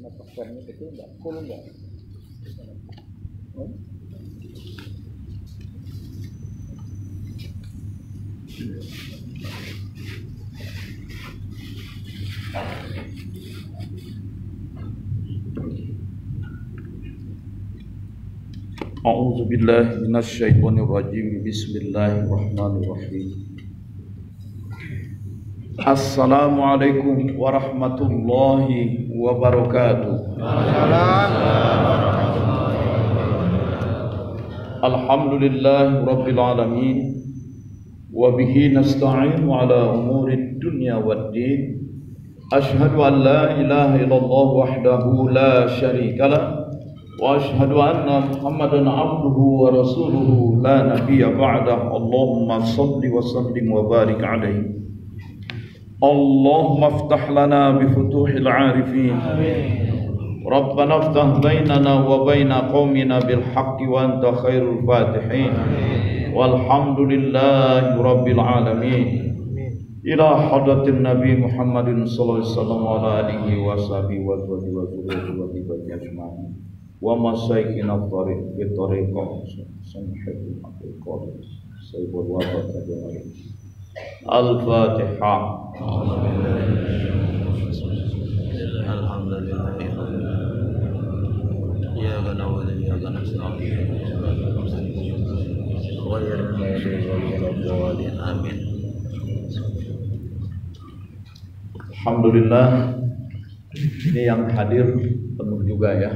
Persennya kecil enggak? Full enggak? A'udzu billahi minasy syaithanir rajim. Bismillahirrahmanirrahim. Assalamualaikum warahmatullahi wabarakatuh. Alhamdulillahi rabbil alamin. Wa bihi nasta'inu ala umurid dunya waddin. Ashhadu an la ilaha illallah wahdahu la syarika lah. Wa ashhadu anna Muhammadan abduhu wa rasuluhu la nabiyya ba'dah. Allahumma salli wa sallim wa barik alaihi. Allahumma aftah lana bi futuhil arifin. Rabbana aftah bainana wa baina qaumina bil haqqi wa anta khairul fatihin. Walhamdulillahi rabbil alamin. Ila hadratin Nabi Muhammadin sallallahu alaihi wasallam wa ala alihi wa sahbihi wa dzurriyyatihi wa dhurriyyatihi ajma'in. Wa masyayikhina tariq bi tariqah samahul haqiqah sayyidul wafat ajma'in. Al-Fatihah. Alhamdulillah. Ya na'budu wa iyyaka nasta'in. Ghairil maghdubi alaihim. Amin. Alhamdulillah. Ini yang hadir penuh juga ya.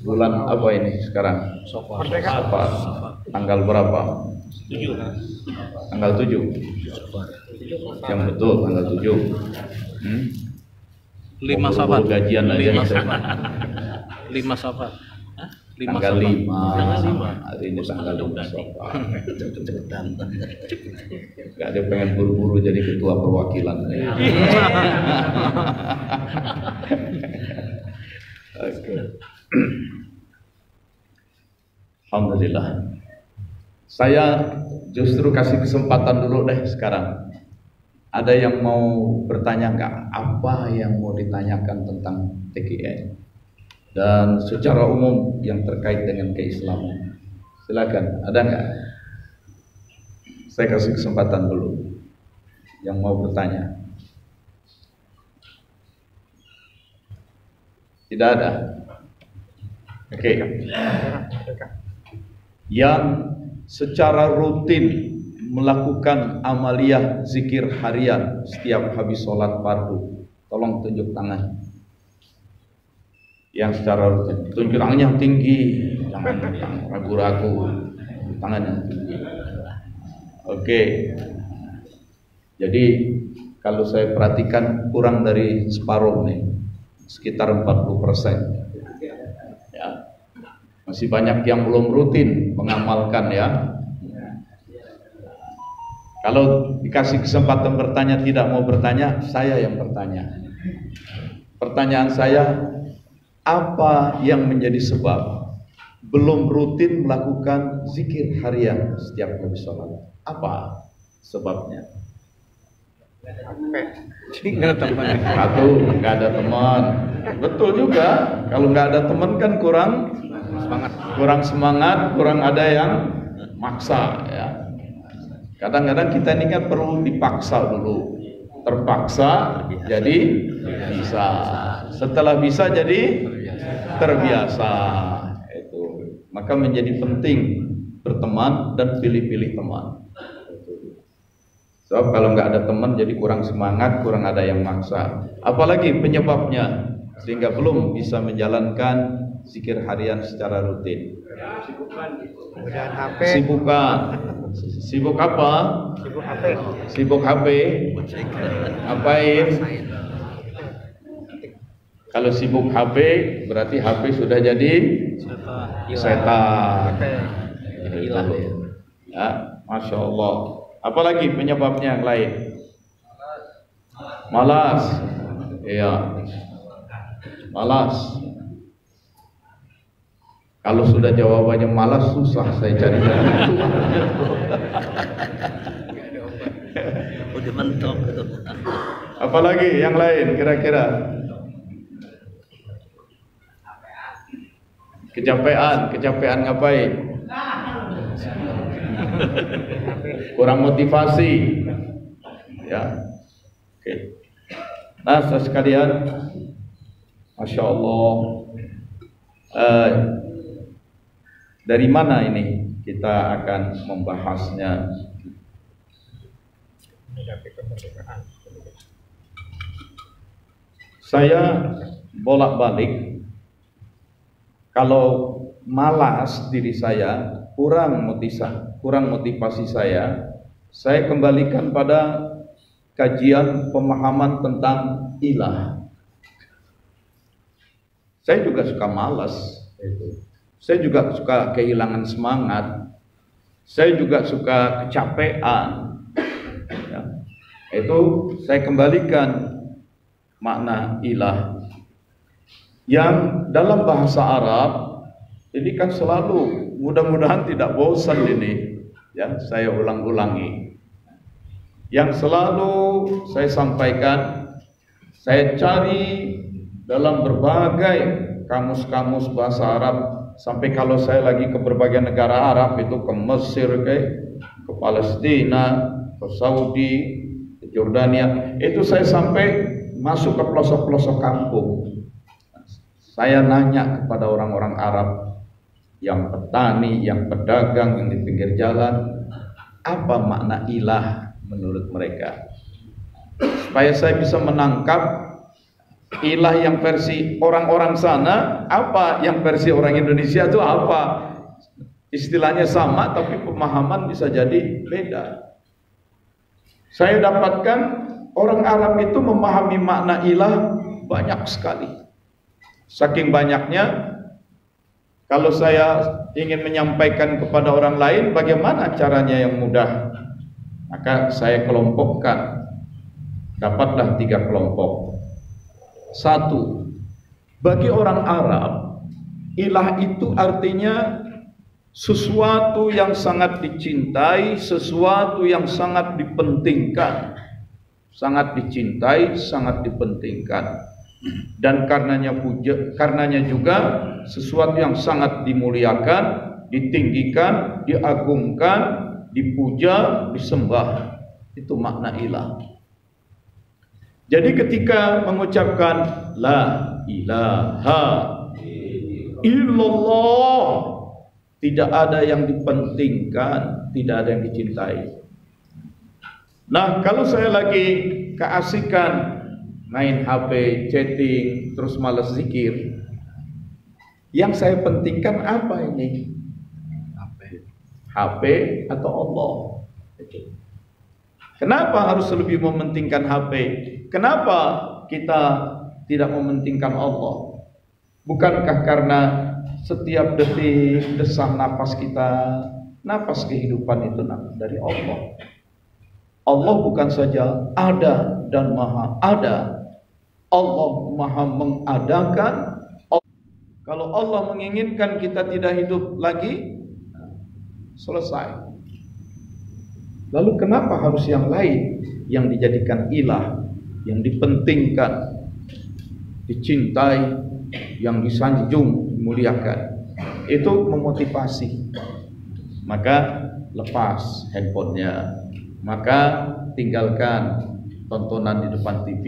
Bulan apa ini sekarang? Apa? Tanggal berapa? 7. Tanggal 7. Yang betul tanggal 7. 5 Safar. Gajian aja. 5 Safar. Tanggal 5. Hari ini tanggal 5 Safar. Gak ada pengen buru-buru jadi ketua perwakilan. Oke. Alhamdulillah. Saya justru kasih kesempatan dulu deh sekarang. Ada yang mau bertanya nggak? Apa yang mau ditanyakan tentang TKN? Dan secara umum yang terkait dengan keislaman. Silakan, ada nggak? Saya kasih kesempatan dulu. Yang mau bertanya. Tidak ada. Oke. Yang secara rutin melakukan amaliyah zikir harian setiap habis sholat fardu, tolong tunjuk tangan. Yang secara rutin, tunjuk tangannya yang tinggi, jangan ragu-ragu, tangannya tinggi. Oke. Jadi kalau saya perhatikan kurang dari separuh nih, sekitar 40%. Ya. Masih banyak yang belum rutin mengamalkan ya. Kalau dikasih kesempatan bertanya tidak mau bertanya, saya yang bertanya. Pertanyaan saya, apa yang menjadi sebab belum rutin melakukan zikir harian setiap habis sholat? Apa sebabnya? Satu, nggak ada teman. Betul juga. Kalau nggak ada teman kan kurang semangat, kurang ada yang maksa ya. Kadang-kadang kita ini kan perlu dipaksa dulu. Terpaksa jadi bisa. Setelah bisa jadi terbiasa. Itu. Maka menjadi penting berteman dan pilih-pilih teman. Sebab kalau nggak ada teman jadi kurang semangat, kurang ada yang maksa. Apalagi penyebabnya sehingga belum bisa menjalankan zikir harian secara rutin. Sibukan. Sibuk apa? Sibuk HP. Ngapain? Kalau sibuk HP berarti HP sudah jadi setan. Hilang ya. Masya Allah. Apalagi penyebabnya yang lain? Malas. Iya. Malas. Kalau sudah jawabannya malas, susah saya cari. Udah mentok. Apalagi yang lain kira-kira? Kecapean ngapain? Kurang motivasi. Ya. Oke. Nah, saudara sekalian, Masya Allah, dari mana ini kita akan membahasnya? Saya bolak-balik, kalau malas diri saya, kurang motivasi saya kembalikan pada kajian pemahaman tentang ilah. Saya juga suka malas, saya juga suka kehilangan semangat, saya juga suka kecapean. Ya. Itu saya kembalikan makna ilah yang dalam bahasa Arab ini kan selalu, mudah-mudahan tidak bosan ini ya, saya ulang-ulangi. Yang selalu saya sampaikan, saya cari dalam berbagai kamus-kamus bahasa Arab, sampai kalau saya lagi ke berbagai negara Arab, itu ke Mesir, ke Palestina, ke Saudi, ke Jordania, itu saya sampai masuk ke pelosok-pelosok kampung. Saya nanya kepada orang-orang Arab, yang petani, yang pedagang, yang di pinggir jalan, apa makna ilah menurut mereka, supaya saya bisa menangkap ilah yang versi orang-orang sana, apa yang versi orang Indonesia itu apa. Istilahnya sama tapi pemahaman bisa jadi beda. Saya dapatkan orang Arab itu memahami makna ilah banyak sekali. Saking banyaknya, kalau saya ingin menyampaikan kepada orang lain bagaimana caranya yang mudah, maka saya kelompokkan. Dapatlah 3 kelompok. 1, bagi orang Arab, ilah itu artinya sesuatu yang sangat dicintai, sesuatu yang sangat dipentingkan. Sangat dicintai, sangat dipentingkan. Dan karenanya juga sesuatu yang sangat dimuliakan, ditinggikan, diagungkan, dipuja, disembah. Itu makna ilah. Jadi ketika mengucapkan la ilaha illallah, tidak ada yang dipentingkan, tidak ada yang dicintai. Nah, kalau saya lagi keasikan main HP, chatting, terus malas zikir, yang saya pentingkan apa ini? HP atau Allah? Kenapa harus lebih mementingkan HP? Kenapa kita tidak mementingkan Allah? Bukankah karena setiap detik desah napas kita, napas kehidupan itu dari Allah? Allah bukan saja ada dan maha ada, Allah maha mengadakan. Kalau Allah menginginkan kita tidak hidup lagi, selesai. Lalu kenapa harus yang lain yang dijadikan ilah, yang dipentingkan, dicintai, yang disanjung, dimuliakan? Itu memotivasi. Maka lepas handphonenya, maka tinggalkan tontonan di depan TV,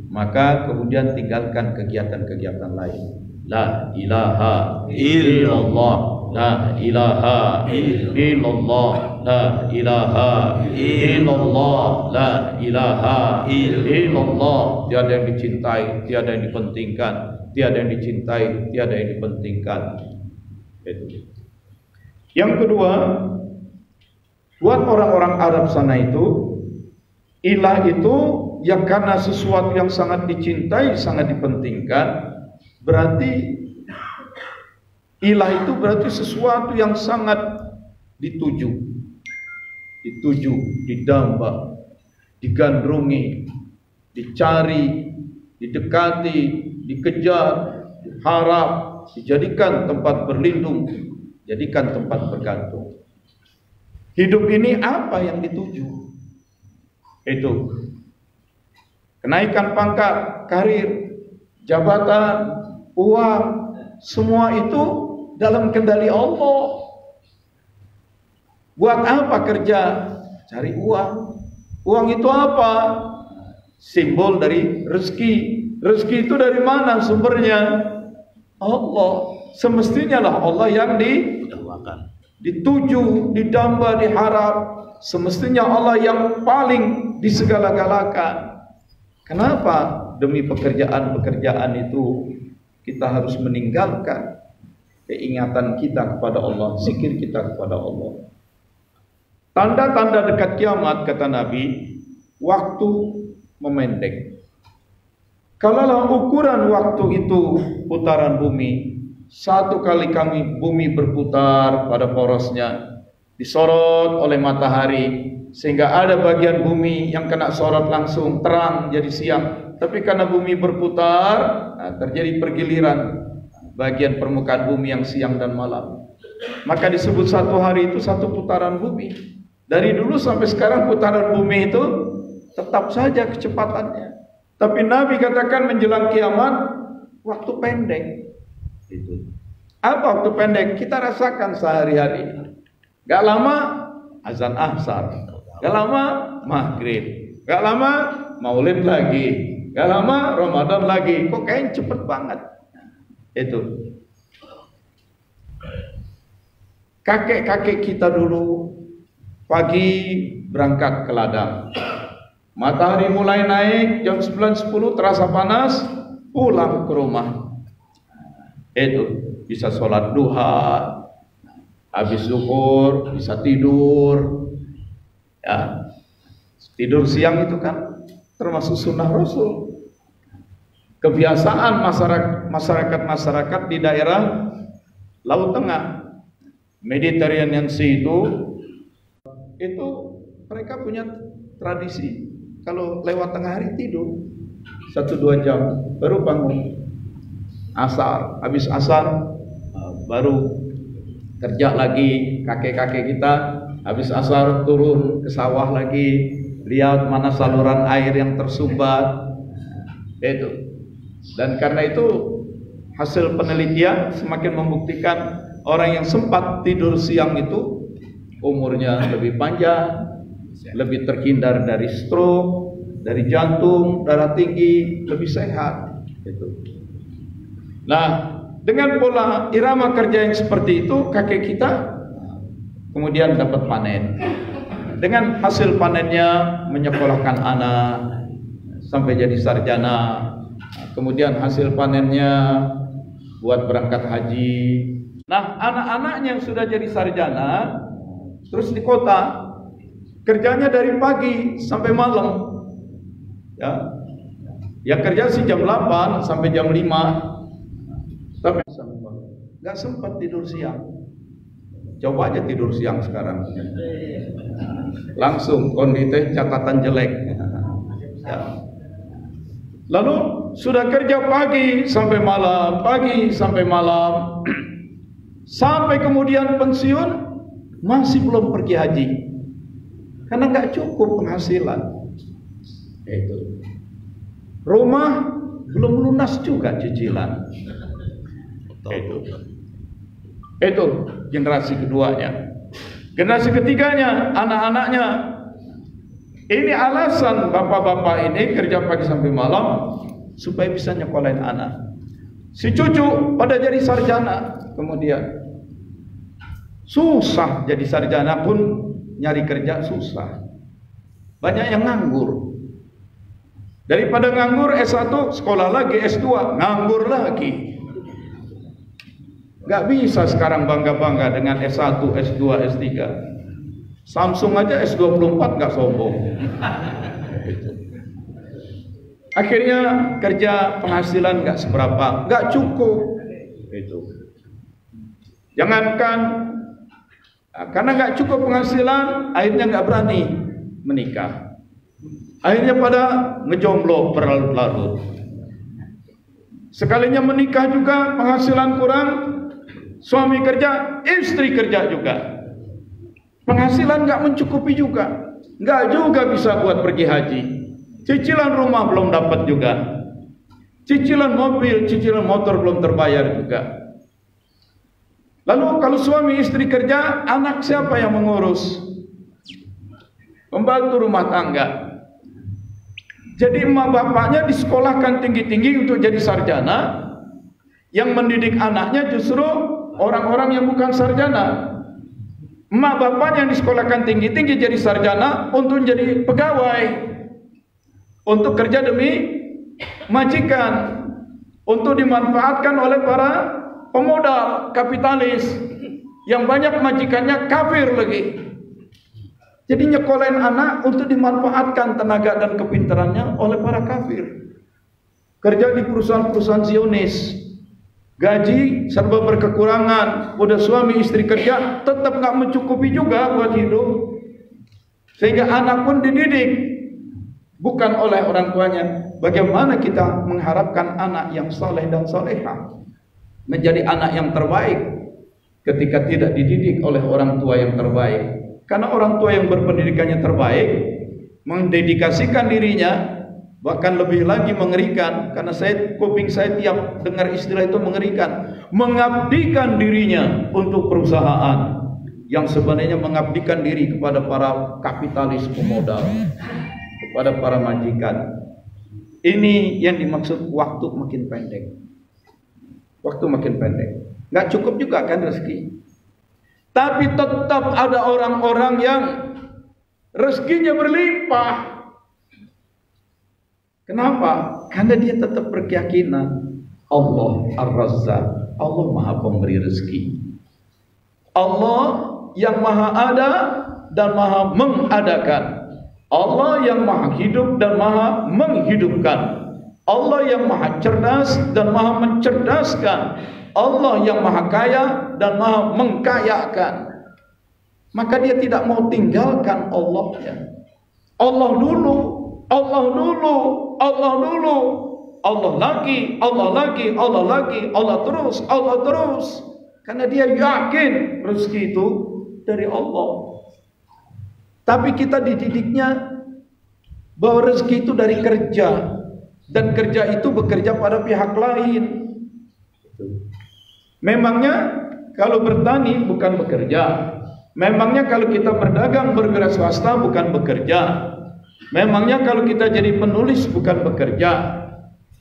maka kemudian tinggalkan kegiatan-kegiatan lain. La ilaha illallah, la ilaha illallah, la ilaha illallah, la ilaha illallah. Tiada yang dicintai, tiada yang dipentingkan, tiada yang dicintai, tiada yang dipentingkan. Itu. Yang kedua, buat orang-orang Arab sana itu, ilah itu ya karena sesuatu yang sangat dicintai, sangat dipentingkan. Berarti ilah itu berarti sesuatu yang sangat dituju, didamba, digandrungi, dicari, didekati, dikejar, diharap, dijadikan tempat berlindung, jadikan tempat bergantung. Hidup ini apa yang dituju? Itu kenaikan pangkat, karir, jabatan, uang, semua itu dalam kendali Allah. Buat apa kerja? Cari uang. Uang itu apa? Simbol dari rezeki. Rezeki itu dari mana sumbernya? Allah. Semestinya lah Allah yang dituju, didamba, diharap. Semestinya Allah yang paling disegala-galakan. Kenapa? Demi pekerjaan-pekerjaan itu kita harus meninggalkan keingatan kita kepada Allah, zikir kita kepada Allah. Tanda-tanda dekat kiamat, kata Nabi, waktu memendek. Kalaulah ukuran waktu itu putaran bumi, satu kali bumi berputar pada porosnya, disorot oleh matahari, sehingga ada bagian bumi yang kena sorot langsung terang jadi siang. Tapi karena bumi berputar, terjadi pergiliran bagian permukaan bumi yang siang dan malam. Maka disebut satu hari itu satu putaran bumi. Dari dulu sampai sekarang putaran bumi itu tetap saja kecepatannya. Tapi Nabi katakan menjelang kiamat waktu pendek. Itu. Apa waktu pendek? Kita rasakan sehari-hari. Gak lama azan asar, gak lama maghrib, gak lama maulid lagi, gak lama Ramadan lagi. Kok kayaknya cepet banget. Itu. Kakek-kakek kita dulu pagi berangkat ke ladang. Matahari mulai naik jam 9-10 terasa panas, pulang ke rumah. Itu bisa sholat duha, habis zuhur bisa tidur. Ya, tidur siang itu kan termasuk sunnah Rasul. Kebiasaan masyarakat di daerah Laut Tengah, Mediterranean Sea itu mereka punya tradisi kalau lewat tengah hari tidur 1-2 jam baru bangun asar, habis asar baru kerja lagi. Kakek-kakek kita habis asar turun ke sawah lagi, lihat mana saluran air yang tersumbat. Itu. Dan karena itu hasil penelitian semakin membuktikan orang yang sempat tidur siang itu umurnya lebih panjang, lebih terhindar dari stroke, dari jantung, darah tinggi, lebih sehat. Itu. Nah, dengan pola irama kerja yang seperti itu, kakek kita kemudian dapat panen. Dengan hasil panennya menyekolahkan anak sampai jadi sarjana. Kemudian hasil panennya buat berangkat haji. Nah, anak-anaknya yang sudah jadi sarjana terus di kota, kerjanya dari pagi sampai malam. Ya. Yang kerja sih jam 8 sampai jam 5. Tapi nggak sempat tidur siang. Coba aja tidur siang sekarang. Langsung kondisi catatan jelek. Ya. Lalu sudah kerja pagi sampai malam, pagi sampai malam. Sampai kemudian pensiun masih belum pergi haji. Karena nggak cukup penghasilan. Itu. Rumah belum lunas juga cicilan. Itu generasi keduanya. Generasi ketiganya, anak-anaknya. Ini alasan bapak-bapak ini kerja pagi sampai malam supaya bisa nyekolahin anak. Si cucu pada jadi sarjana. Kemudian susah jadi sarjana pun nyari kerja susah. Banyak yang nganggur. Daripada nganggur S1, sekolah lagi S2, nganggur lagi. Gak bisa sekarang bangga-bangga dengan S1, S2, S3. Samsung aja S24 gak sombong. Akhirnya kerja penghasilan gak seberapa, gak cukup. Itu. Jangankan karena gak cukup penghasilan, akhirnya gak berani menikah. Akhirnya pada ngejomblo berlarut-larut. Sekalinya menikah juga penghasilan kurang, suami kerja, istri kerja juga. Penghasilan nggak mencukupi juga, nggak juga bisa buat pergi haji. Cicilan rumah belum dapat juga. Cicilan mobil, cicilan motor belum terbayar juga. Lalu kalau suami istri kerja, anak siapa yang mengurus? Pembantu rumah tangga. Jadi emak bapaknya disekolahkan tinggi-tinggi untuk jadi sarjana, yang mendidik anaknya justru orang-orang yang bukan sarjana. Emak bapaknya yang disekolahkan tinggi-tinggi jadi sarjana untuk jadi pegawai, untuk kerja demi majikan, untuk dimanfaatkan oleh para pemodal kapitalis yang banyak majikannya kafir lagi. Jadi nyekolahin anak untuk dimanfaatkan tenaga dan kepintarannya oleh para kafir. Kerja di perusahaan-perusahaan Zionis, gaji serba berkekurangan, udah suami istri kerja tetap nggak mencukupi juga buat hidup, sehingga anak pun dididik bukan oleh orang tuanya. Bagaimana kita mengharapkan anak yang saleh dan salehah menjadi anak yang terbaik ketika tidak dididik oleh orang tua yang terbaik? Karena orang tua yang berpendidikannya terbaik mendedikasikan dirinya, bahkan lebih lagi mengerikan, karena kuping saya tiap dengar istilah itu mengerikan, mengabdikan dirinya untuk perusahaan yang sebenarnya mengabdikan diri kepada para kapitalis pemodal, kepada para majikan. Ini yang dimaksud waktu makin pendek. Waktu makin pendek, nggak cukup juga kan rezeki. Tapi tetap ada orang-orang yang rezekinya berlimpah. Kenapa? Karena dia tetap berkeyakinan Allah Ar-Razzaq, Allah Maha Pemberi rezeki. Allah yang Maha ada dan Maha mengadakan. Allah yang Maha hidup dan Maha menghidupkan. Allah yang Maha cerdas dan Maha mencerdaskan. Allah yang Maha kaya dan Maha mengkayakan. Maka dia tidak mau tinggalkan Allahnya. Allah dulu, Allah dulu, Allah dulu, Allah lagi, Allah lagi, Allah lagi, Allah terus, Allah terus. Karena dia yakin rezeki itu dari Allah. Tapi kita dididiknya bahwa rezeki itu dari kerja, dan kerja itu bekerja pada pihak lain. Memangnya kalau bertani bukan bekerja. Memangnya kalau kita berdagang berwira swasta bukan bekerja. Memangnya kalau kita jadi penulis bukan bekerja.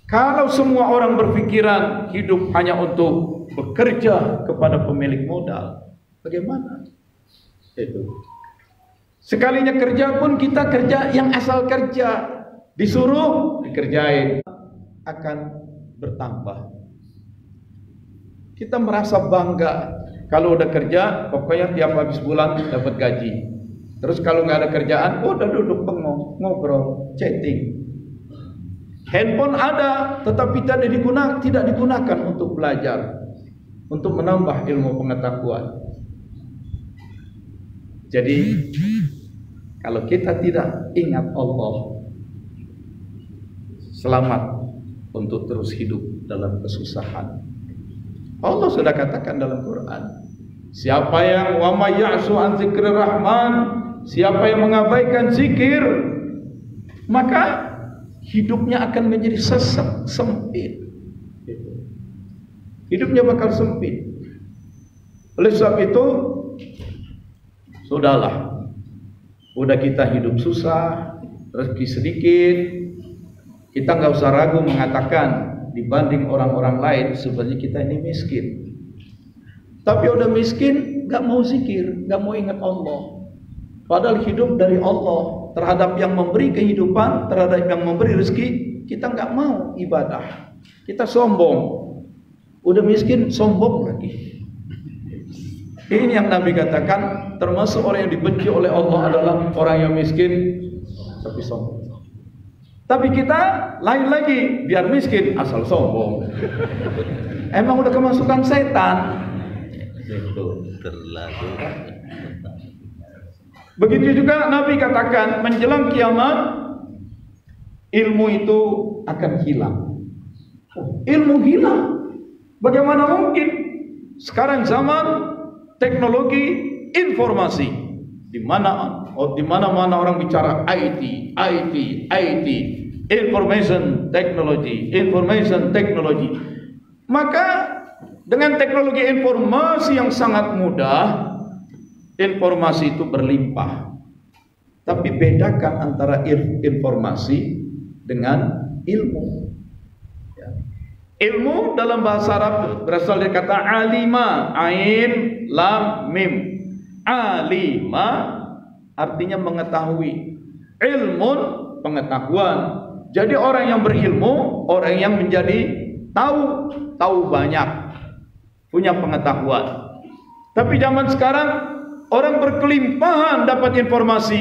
Kalau semua orang berpikiran hidup hanya untuk bekerja kepada pemilik modal, bagaimana? Itu. Sekalinya kerja pun kita kerja yang asal kerja, disuruh dikerjain, akan bertambah. Kita merasa bangga kalau udah kerja, pokoknya tiap habis bulan dapat gaji. Terus kalau nggak ada kerjaan, udah duduk bengong, ngobrol, chatting. Handphone ada, tetapi tidak digunakan untuk belajar, untuk menambah ilmu pengetahuan. Jadi kalau kita tidak ingat Allah, selamat untuk terus hidup dalam kesusahan. Allah sudah katakan dalam Quran, siapa yang wa may ya'su an dzikrir rahman, siapa yang mengabaikan zikir, maka hidupnya akan menjadi sesat, sempit. Hidupnya bakal sempit. Oleh sebab itu, sudahlah, udah kita hidup susah, rezeki sedikit, kita nggak usah ragu mengatakan dibanding orang-orang lain sebenarnya kita ini miskin. Tapi udah miskin, nggak mau zikir, nggak mau ingat Allah. Padahal hidup dari Allah, terhadap yang memberi kehidupan, terhadap yang memberi rezeki, kita nggak mau ibadah. Kita sombong. Udah miskin, sombong lagi. Ini yang Nabi katakan, termasuk orang yang dibenci oleh Allah adalah orang yang miskin tapi sombong. Tapi kita lain lagi, biar miskin asal sombong. Emang udah kemasukan setan. Itu terlalu. Begitu juga Nabi katakan, menjelang kiamat ilmu itu akan hilang. Ilmu hilang. Bagaimana mungkin? Sekarang zaman teknologi informasi, di mana-mana orang bicara IT. Information technology. Maka dengan teknologi informasi yang sangat mudah, informasi itu berlimpah. Tapi bedakan antara informasi dengan ilmu. Ya. Ilmu dalam bahasa Arab berasal dari kata alima, ain, lam, mim. Alima artinya mengetahui. Ilmun, pengetahuan. Jadi orang yang berilmu, orang yang menjadi tahu banyak, punya pengetahuan. Tapi zaman sekarang orang berkelimpahan dapat informasi,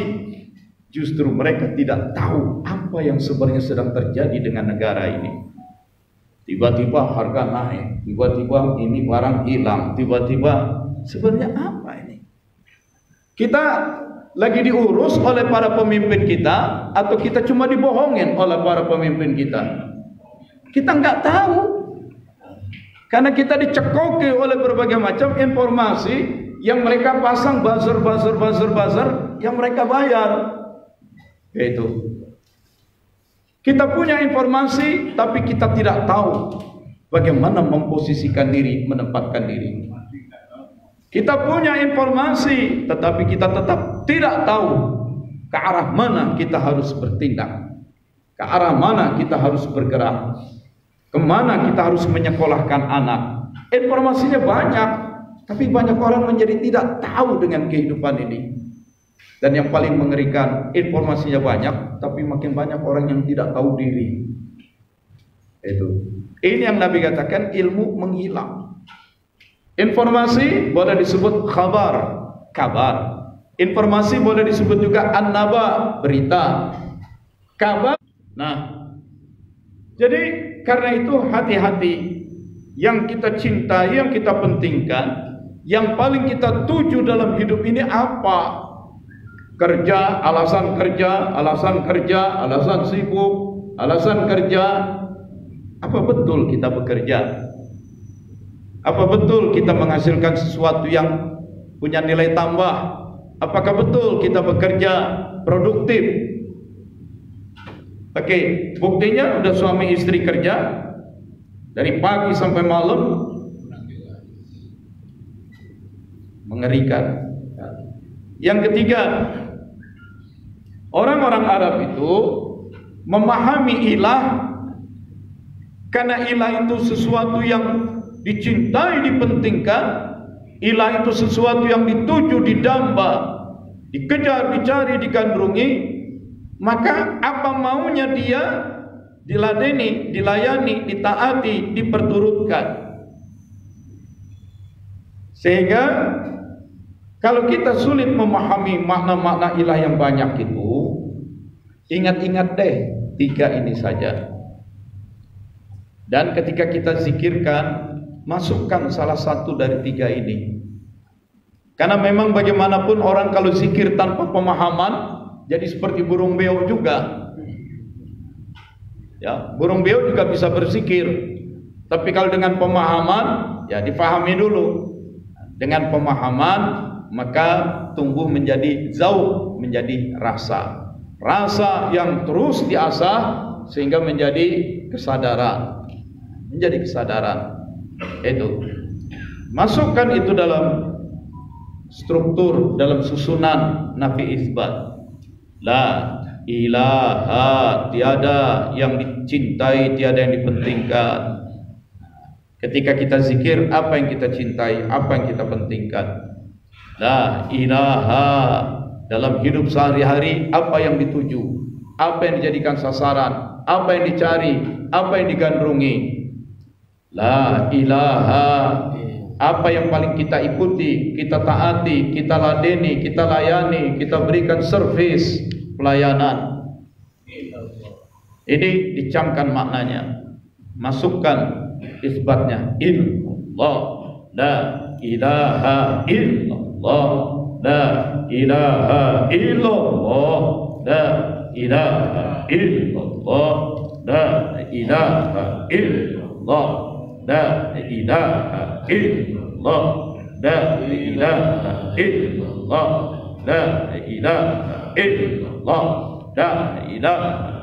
justru mereka tidak tahu apa yang sebenarnya sedang terjadi dengan negara ini. Tiba-tiba harga naik, tiba-tiba ini barang hilang, tiba-tiba sebenarnya apa ini? Kita lagi diurus oleh para pemimpin kita, atau kita cuma dibohongin oleh para pemimpin kita? Kita nggak tahu, karena kita dicekoki oleh berbagai macam informasi yang mereka pasang buzzer yang mereka bayar. Itu kita punya informasi, tapi kita tidak tahu bagaimana memposisikan diri, menempatkan diri. Kita punya informasi, tetapi kita tetap tidak tahu ke arah mana kita harus bertindak, ke arah mana kita harus bergerak, kemana kita harus menyekolahkan anak. Informasinya banyak, tapi banyak orang menjadi tidak tahu dengan kehidupan ini. Dan yang paling mengerikan, informasinya banyak, tapi makin banyak orang yang tidak tahu diri. Itu. Ini yang Nabi katakan ilmu menghilang. Informasi boleh disebut kabar. Informasi boleh disebut juga an-naba, berita. Kabar. Nah, jadi karena itu hati-hati. Yang kita cintai, yang kita pentingkan, yang paling kita tuju dalam hidup ini apa? Kerja, alasan sibuk, alasan kerja. Apa betul kita bekerja? Apa betul kita menghasilkan sesuatu yang punya nilai tambah? Apakah betul kita bekerja produktif? Oke, buktinya udah suami istri kerja dari pagi sampai malam, mengerikan. Yang ketiga, orang-orang Arab itu memahami ilah karena ilah itu sesuatu yang dicintai, dipentingkan. Ilah itu sesuatu yang dituju, didamba, dikejar, dicari, digandrungi. Maka apa maunya dia diladeni, dilayani, ditaati, diperturutkan. Sehingga kalau kita sulit memahami makna-makna ilah yang banyak itu, ingat-ingat deh 3 ini saja. Dan ketika kita zikirkan, masukkan salah satu dari 3 ini. Karena memang bagaimanapun orang kalau zikir tanpa pemahaman, jadi seperti burung beo juga. Ya, burung beo juga bisa berzikir. Tapi kalau dengan pemahaman, ya difahami dulu. Dengan pemahaman, maka tumbuh menjadi zauq, menjadi rasa. Rasa yang terus diasah sehingga menjadi kesadaran. Menjadi kesadaran. Itu. Masukkan itu dalam struktur, dalam susunan nafi isbat. La ilaha, tiada yang dicintai, tiada yang dipentingkan. Ketika kita zikir, apa yang kita cintai, apa yang kita pentingkan. La ilaha, dalam hidup sehari-hari apa yang dituju, apa yang dijadikan sasaran, apa yang dicari, apa yang digandrungi. La ilaha, apa yang paling kita ikuti, kita taati, kita ladeni, kita layani, kita berikan servis pelayanan. Ini dicamkan maknanya, masukkan isbatnya. Illallah, la ilaha illallah, la ilaha illallah, la ilaha illallah, la ilaha illallah, la ilaha illallah, la ilaha illallah, la ilaha illallah, la ilaha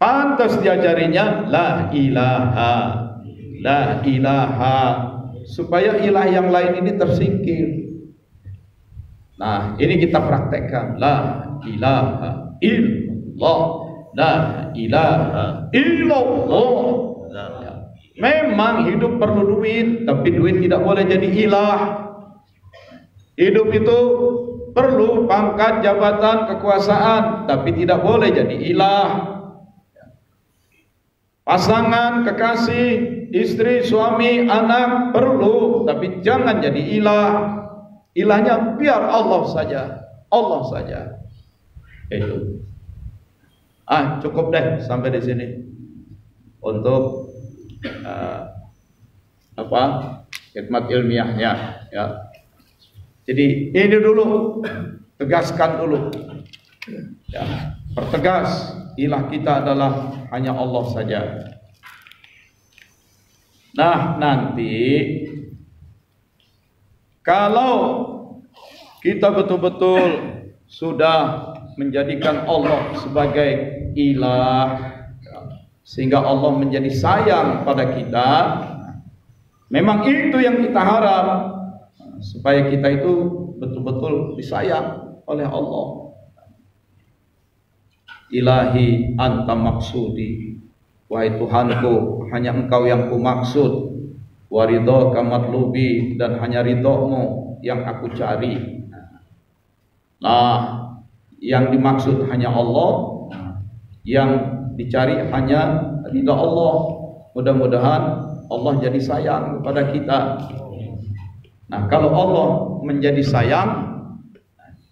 Pantas diajarinya la ilaha, la ilaha, supaya ilah yang lain ini tersingkir. Nah, ini kita praktekkan. La ilaha illallah, la ilaha illallah. Memang hidup perlu duit, tapi duit tidak boleh jadi ilah. Hidup itu perlu pangkat, jabatan, kekuasaan, tapi tidak boleh jadi ilah. Pasangan, kekasih, istri, suami, anak perlu, tapi jangan jadi ilah. Ilahnya biar Allah saja, Allah saja. Itu. Cukup deh sampai di sini untuk khidmat ilmiahnya, ya. Jadi ini dulu, tegaskan dulu, ya. Pertegas ilah kita adalah hanya Allah saja. Nah, nanti kalau kita betul-betul sudah menjadikan Allah sebagai ilah, sehingga Allah menjadi sayang pada kita, memang itu yang kita harap, supaya kita itu betul-betul disayang oleh Allah. Ilahi anta maksudi, wahai Tuhanku, hanya Engkau yang ku maksud. Waridho kamatlubi, dan hanya ridhomu yang aku cari. Nah, yang dimaksud hanya Allah, yang dicari hanya ridha Allah. Mudah-mudahan Allah jadi sayang kepada kita. Nah, kalau Allah menjadi sayang,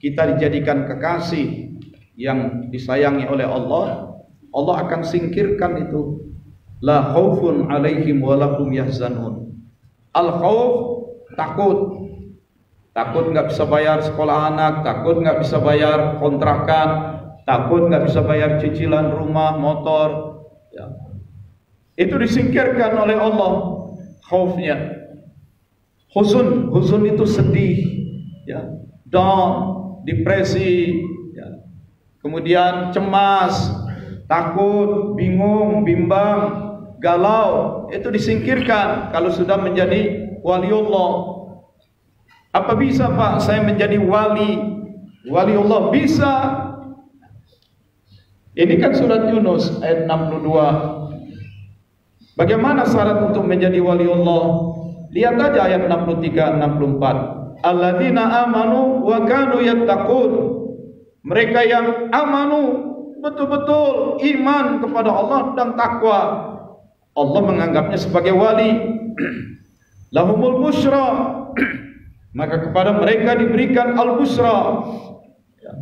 kita dijadikan kekasih yang disayangi oleh Allah, Allah akan singkirkan itu. La khaufun alaihim wa lahum yahzanun. Al khauf, takut. Takut nggak bisa bayar sekolah anak, takut nggak bisa bayar kontrakan, takut nggak bisa bayar cicilan rumah, motor, ya. Itu disingkirkan oleh Allah khaufnya. Huzun, huzun itu sedih, ya. Down, depresi, ya. Kemudian cemas, takut, bingung, bimbang, galau, itu disingkirkan kalau sudah menjadi waliullah. Apa bisa Pak saya menjadi waliullah? Bisa. Ini kan surat Yunus ayat 62. Bagaimana syarat untuk menjadi waliullah? Lihat aja ayat 63, 64. Alladzina amanu wa kanu yattaqun. Mereka yang amanu, betul-betul iman kepada Allah dan takwa, Allah menganggapnya sebagai wali. Lahumul busyra, maka kepada mereka diberikan al-busra,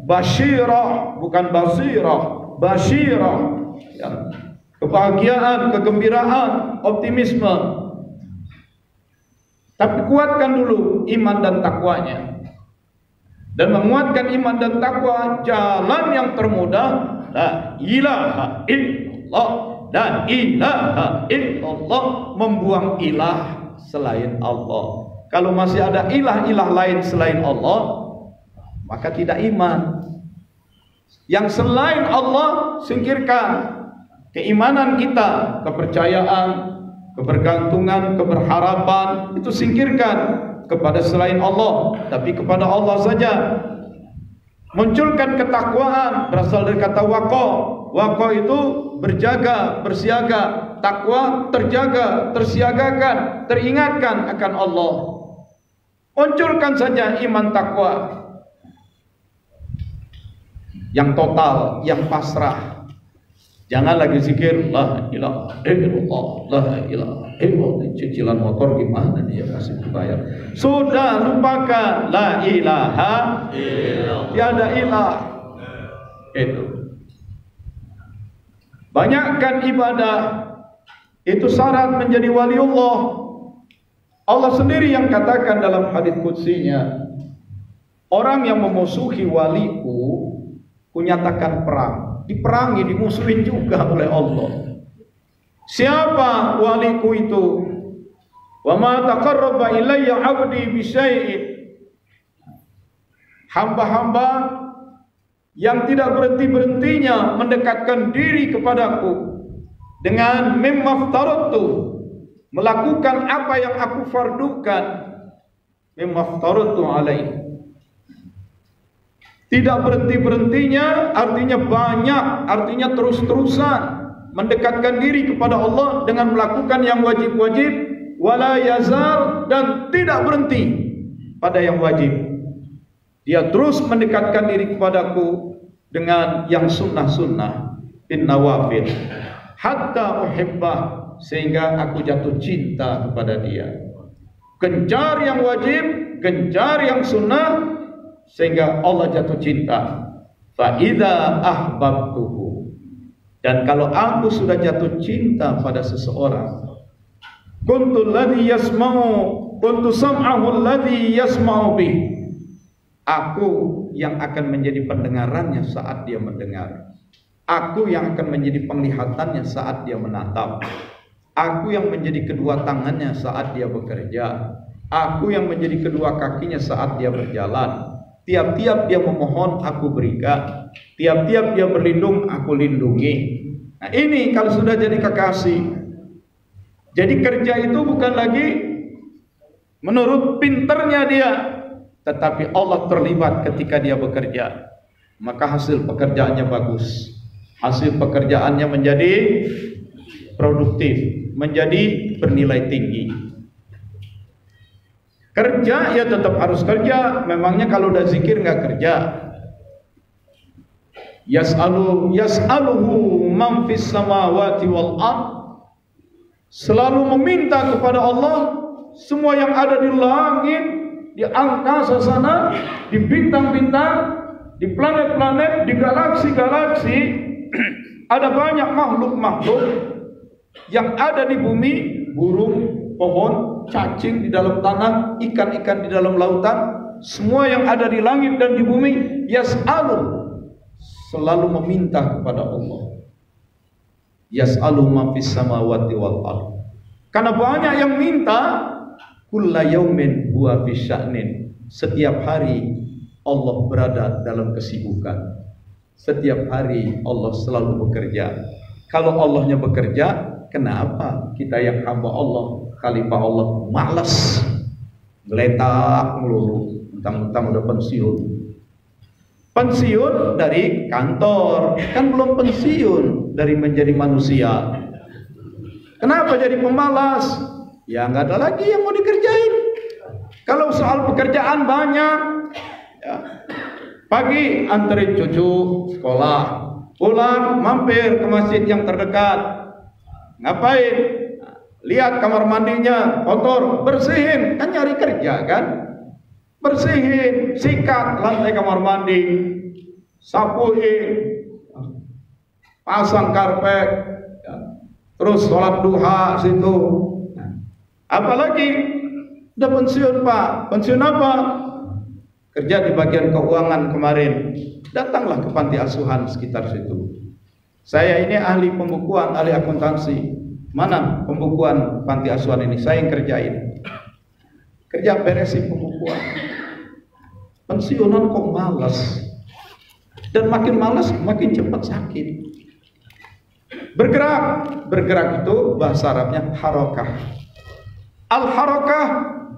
basyirah, bukan basirah, basyirah, ya. Kebahagiaan, kegembiraan, optimisme. Tapi kuatkan dulu iman dan takwanya. Dan menguatkan iman dan takwa, jalan yang termudah, la ilaha illallah, la ilaha illallah, membuang ilah selain Allah. Kalau masih ada ilah-ilah lain selain Allah, maka tidak iman. Yang selain Allah singkirkan. Keimanan kita, kepercayaan, kebergantungan, keberharapan, itu singkirkan kepada selain Allah, tapi kepada Allah saja. Munculkan ketakwaan, berasal dari kata waqa. Waqa itu berjaga, bersiaga. Takwa terjaga, tersiagakan, teringatkan akan Allah. Munculkan saja iman takwa yang total, yang pasrah. Jangan lagi zikir la ilaha illallah, la ilaha illallah. Cicilan motor gimana dia kasih dibayar? Sudah, lupakan la ilaha illallah. Tiada ilah. Itu. Banyakkan ibadah. Itu syarat menjadi waliullah. Allah sendiri yang katakan dalam hadits qudsinya, orang yang memusuhi waliku, kunyatakan perang. Diperangi, dimusuhin juga oleh Allah. Siapa waliku itu? Wa ma taqarraba ilayya 'abdi bi syai'in. Hamba-hamba yang tidak berhenti-berhentinya mendekatkan diri kepadaku dengan mimma aftaratu, melakukan apa yang aku fardukan, mimma aftaratu alaihi. Tidak berhenti-berhentinya artinya banyak, artinya terus-terusan mendekatkan diri kepada Allah dengan melakukan yang wajib-wajib, wala yazal, dan tidak berhenti pada yang wajib. Dia terus mendekatkan diri kepadaku dengan yang sunnah-sunnah, bin nawafil, hatta uhibbah, sehingga aku jatuh cinta kepada dia. Gencar yang wajib, gencar yang sunnah, sehingga Allah jatuh cinta. Fa idza ahbabtuhu, dan kalau aku sudah jatuh cinta pada seseorang, kuntu alladhi yasma'u, kuntu sam'ahu alladhi yasma'u bih, aku yang akan menjadi pendengarannya saat dia mendengar, aku yang akan menjadi penglihatannya saat dia menatap, aku yang menjadi kedua tangannya saat dia bekerja, aku yang menjadi kedua kakinya saat dia berjalan. Tiap-tiap dia memohon, aku berikan. Tiap-tiap dia berlindung, aku lindungi. Nah ini kalau sudah jadi kekasih. Jadi kerja itu bukan lagi menurut pinternya dia, tetapi Allah terlibat ketika dia bekerja. Maka hasil pekerjaannya bagus. Hasil pekerjaannya menjadi produktif, menjadi bernilai tinggi. Kerja ya tetap harus kerja. Memangnya kalau udah zikir nggak kerja? Yas'aluhu man fis samawati wal ard, selalu meminta kepada Allah semua yang ada di langit, di angkasa sana, di bintang-bintang, di planet-planet, di galaksi-galaksi. Ada banyak makhluk-makhluk yang ada di bumi, burung, pohon, cacing di dalam tanah, ikan-ikan di dalam lautan, semua yang ada di langit dan di bumi, yas'alu, selalu meminta kepada Allah. Yas'alu ma fis samawati wal ard. Karena banyak yang minta, kulla yaumin huwa fi sya'nin. Setiap hari Allah berada dalam kesibukan. Setiap hari Allah selalu bekerja. Kalau Allahnya bekerja, kenapa kita yang hamba Allah, khalifah Allah, malas, geletak melulu, mentang-mentang udah pensiun. Pensiun dari kantor, kan belum pensiun dari menjadi manusia. Kenapa jadi pemalas? Ya nggak ada lagi yang mau dikerjain. Kalau soal pekerjaan banyak, ya. Pagi anterin cucu sekolah, pulang mampir ke masjid yang terdekat. Ngapain? Lihat kamar mandinya kotor, bersihin, kan nyari kerja kan? Bersihin, sikat lantai kamar mandi, sapuin, pasang karpet, terus sholat duha situ. Apalagi udah pensiun Pak, pensiun apa? Kerja di bagian keuangan kemarin. Datanglah ke panti asuhan sekitar situ. Saya ini ahli pembukuan, ahli akuntansi. Mana pembukuan panti asuhan ini? Saya yang kerjain. Kerja beresin pembukuan. Pensiunan kok malas. Dan makin malas makin cepat sakit. Bergerak itu bahasa Arabnya harakah. Al-harakah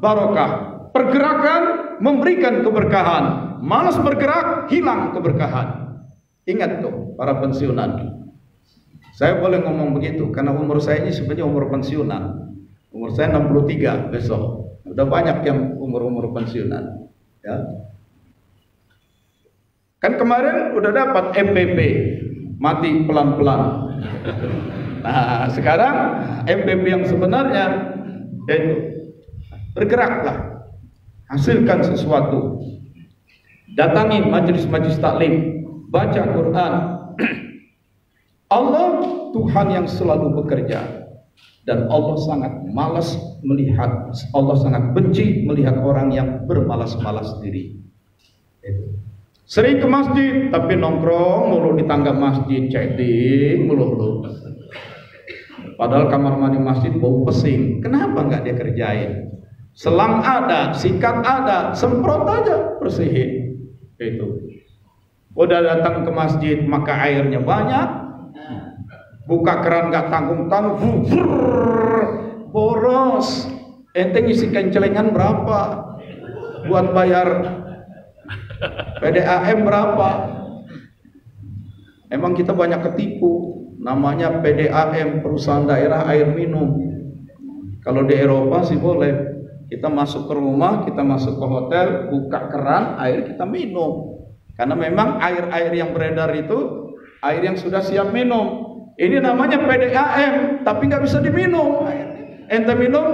barokah. Pergerakan memberikan keberkahan. Malas bergerak hilang keberkahan. Ingat tuh para pensiunan. Saya boleh ngomong begitu karena umur saya ini sebenarnya umur pensiunan. Umur saya 63 besok. Udah banyak yang umur-umur pensiunan. Ya. Kan kemarin udah dapat MPP, mati pelan-pelan. Nah, sekarang MPP yang sebenarnya yaitu bergeraklah. Hasilkan sesuatu. Datangi majelis-majelis taklim, baca Quran. Allah Tuhan yang selalu bekerja, dan Allah sangat malas melihat, Allah sangat benci melihat orang yang bermalas-malas diri. Sering ke masjid tapi nongkrong mulu di tangga masjid, chatting mulu. Padahal kamar mandi masjid bau pesing. Kenapa nggak dia kerjain? Selang ada, sikat ada, semprot aja, bersihin. Itu Udah datang ke masjid maka airnya banyak, buka keran gak tanggung-tanggung, boros. Ente ngisikan celengan berapa? Buat bayar PDAM berapa? Emang kita banyak ketipu. Namanya PDAM, perusahaan daerah air minum. Kalau di Eropa sih boleh. Kita masuk ke rumah, kita masuk ke hotel, buka keran, air kita minum. Karena memang air-air yang beredar itu air yang sudah siap minum. Ini namanya PDAM, tapi nggak bisa diminum. Ente minum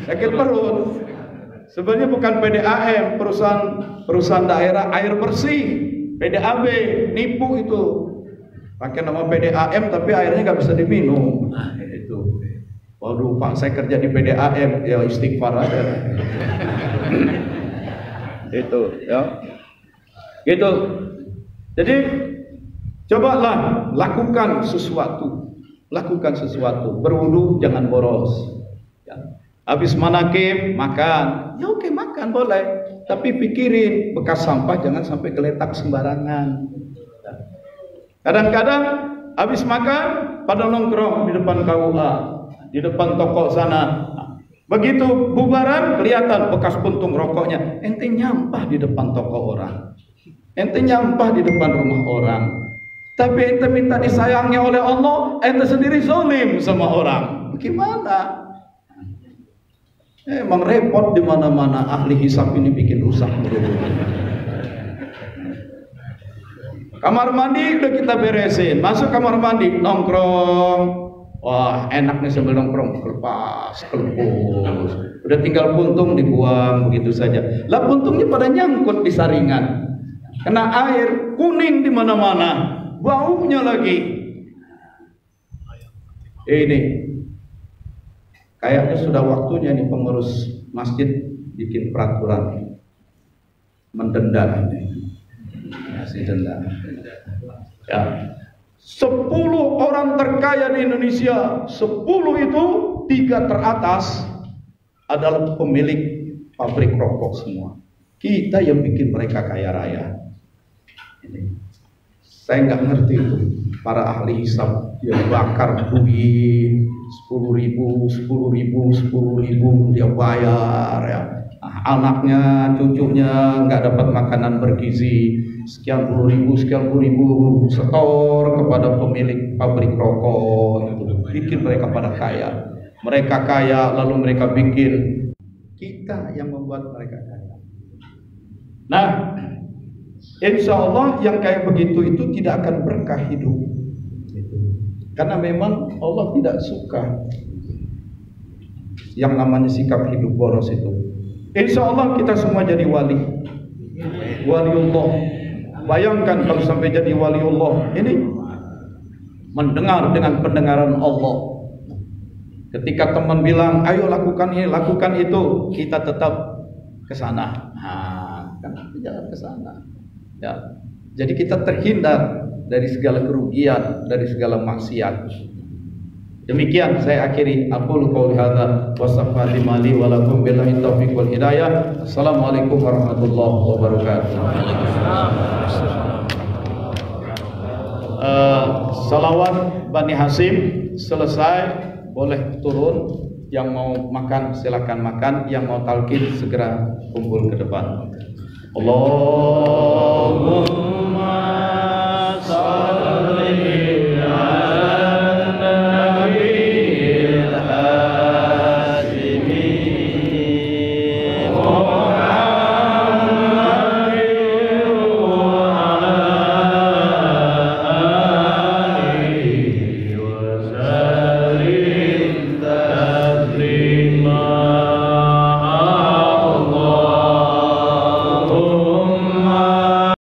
sakit perut. Sebenarnya bukan PDAM, perusahaan daerah air bersih, PDAB, nipu itu. Pakai nama PDAM tapi airnya nggak bisa diminum. Nah, itu. Waduh Pak, saya kerja di PDAM, ya istighfar aja. Itu, ya. Gitu. Jadi cobalah lakukan sesuatu. Berwudu jangan boros. Ya. Habis manakib makan, ya oke makan boleh. Tapi pikirin bekas sampah jangan sampai geletak sembarangan. Kadang-kadang habis makan pada nongkrong di depan KUA, di depan toko sana. Begitu bubaran kelihatan bekas puntung rokoknya. Ente nyampah di depan toko orang. Ente nyampah di depan rumah orang. Tapi ente minta disayangi oleh Allah, ente sendiri zalim sama orang. Bagaimana? Emang repot di mana-mana, ahli hisab ini bikin rusak mulu. Kamar mandi udah kita beresin, masuk kamar mandi nongkrong. Wah, enaknya sambil nongkrong, kelepas, kelepus. Udah tinggal puntung dibuang begitu saja. Lah puntungnya pada nyangkut di saringan. Kena air, kuning di mana-mana, baunya lagi. Ini kayaknya sudah waktunya nih pengurus masjid bikin peraturan mendenda ini. Kasih denda. Ya. 10 orang terkaya di Indonesia, 10 itu 3 teratas adalah pemilik pabrik rokok semua. Kita yang bikin mereka kaya raya. Ini. Saya nggak ngerti itu para ahli hisab yang bakar duit 10.000 dia bayar ya. Nah, anaknya, cucunya nggak dapat makanan bergizi, sekian puluh ribu setor kepada pemilik pabrik rokok, itu bikin mereka pada kaya. Mereka kaya lalu mereka bikin kita yang membuat mereka kaya. Nah, insya Allah yang kayak begitu itu tidak akan berkah hidup, karena memang Allah tidak suka yang namanya sikap hidup boros itu. Insya Allah kita semua jadi waliullah. Bayangkan kalau sampai jadi waliullah, ini mendengar dengan pendengaran Allah. Ketika teman bilang, ayo lakukan ini, lakukan itu, kita tetap ke sana. Nah, kan jalan ke sana. Ya. Jadi kita terhindar dari segala kerugian, dari segala maksiat. Demikian saya akhiri. Aqulu qouli hadza wa astaghfiru li wa lakum billahi taufiq wal hidayah. Assalamualaikum warahmatullahi wabarakatuh. Salawat Bani Hasim selesai, boleh turun. Yang mau makan silakan makan, yang mau talqin segera kumpul ke depan. Allahumma